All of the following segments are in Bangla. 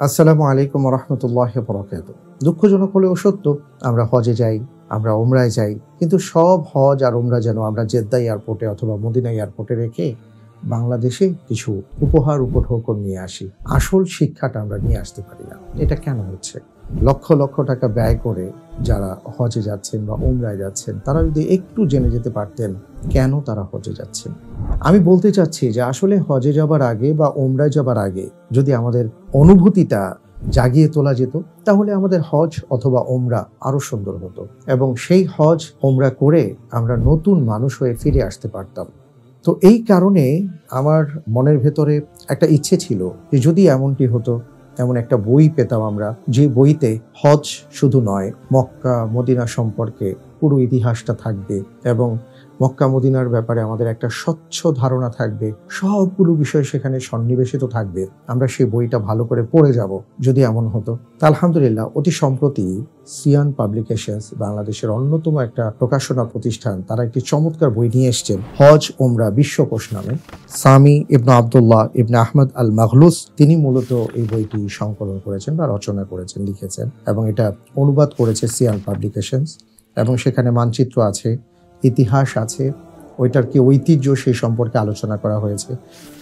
আসসালামু আলাইকুম রহমতুল্লাহ বরকাত। দুঃখজনক হলেও সত্য, আমরা হজে যাই, আমরা ওমরায় যাই, কিন্তু সব হজ আর ওমরা যেন আমরা জেদ্দা এয়ারপোর্টে অথবা মদিনা এয়ারপোর্টে রেখে বাংলাদেশে কিছু উপহার উপঢৌকন নিয়ে আসি। আসল শিক্ষাটা আমরা নিয়ে আসতে পারি না। এটা কেন হচ্ছে? লক্ষ লক্ষ টাকা ব্যয় করে যারা হজে যাচ্ছেন বা ওমরায় যাচ্ছেন, তারা যদি একটু জেনে যেতে পারতেন কেন তারা হজে যাচ্ছেন। আমি বলতে চাচ্ছি যে আসলে হজে যাবার আগে বা ওমরায় যাবার আগে যদি আমাদের অনুভূতিটা জাগিয়ে তোলা যেত, তাহলে আমাদের হজ অথবা ওমরা আরো সুন্দর হতো এবং সেই হজ ওমরা করে আমরা নতুন মানুষ হয়ে ফিরে আসতে পারতাম। তো এই কারণে আমার মনের ভেতরে একটা ইচ্ছে ছিল যে যদি এমনটি হতো, এমন একটা বই পেতাম আমরা, যে বইতে হজ শুধু নয়, মক্কা মদিনা সম্পর্কে পুরো ইতিহাসটা থাকবে এবং মক্কা মদিনার ব্যাপারে আমাদের একটা স্বচ্ছ ধারণা থাকবে, সবগুলো বিষয় সেখানে সন্নিবেশিত থাকবে। আমরা সেই বইটা ভালো করে পড়ে যাব যদি এমন হতো। তা আলহামদুলিল্লাহ, অতি সম্প্রতি সিয়ান পাবলিকেশনস, বাংলাদেশের অন্যতম একটা প্রকাশনা প্রতিষ্ঠান, তারা একটি চমৎকার বই নিয়ে এসছেন, হজ ওমরা বিশ্বকোষ নামে। সামি ইবনে আবদুল্লাহ ইবনে আহমদ আল মাগলুস তিনি মূলত এই বইটি সংকলন করেছেন বা রচনা করেছেন, লিখেছেন, এবং এটা অনুবাদ করেছে সিয়ান পাবলিকেশনস। এবং সেখানে মানচিত্র আছে, ইতিহাস আছে, ওইটার কি ঐতিহ্য সেই সম্পর্কে আলোচনা করা হয়েছে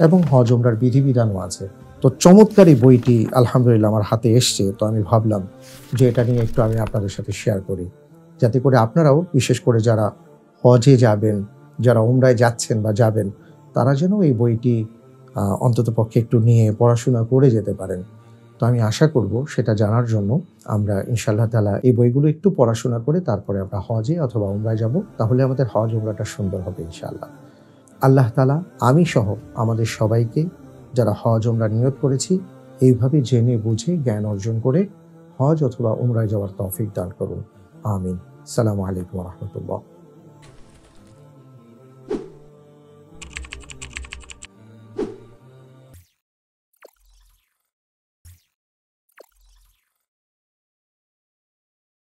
এবং হজ ওমরার বিধিবিধানও আছে। তো চমৎকার এই বইটি আলহামদুলিল্লাহ আমার হাতে এসছে। তো আমি ভাবলাম যে এটা নিয়ে একটু আমি আপনাদের সাথে শেয়ার করি, যাতে করে আপনারাও, বিশেষ করে যারা হজে যাবেন, যারা ওমরায় যাচ্ছেন বা যাবেন, তারা যেন এই বইটি অন্ততপক্ষে একটু নিয়ে পড়াশোনা করে যেতে পারেন। তো আমি আশা করব সেটা জানার জন্য আমরা ইনশাআল্লাহ তাআলা এই বইগুলো একটু পড়াশোনা করে তারপরে আমরা হজে অথবা ওমরায় যাব, তাহলে আমাদের হজ ওমরাটা সুন্দর হবে ইনশাআল্লাহ। আল্লাহ তাআলা আমি সহ আমাদের সবাইকে, যারা হজ ওমরা নিয়ত করেছি, এইভাবে জেনে বুঝে জ্ঞান অর্জন করে হজ অথবা ওমরায় যাওয়ার তৌফিক দান করুন। আমিন। আসসালামু আলাইকুম ওয়া রাহমাতুল্লাহ।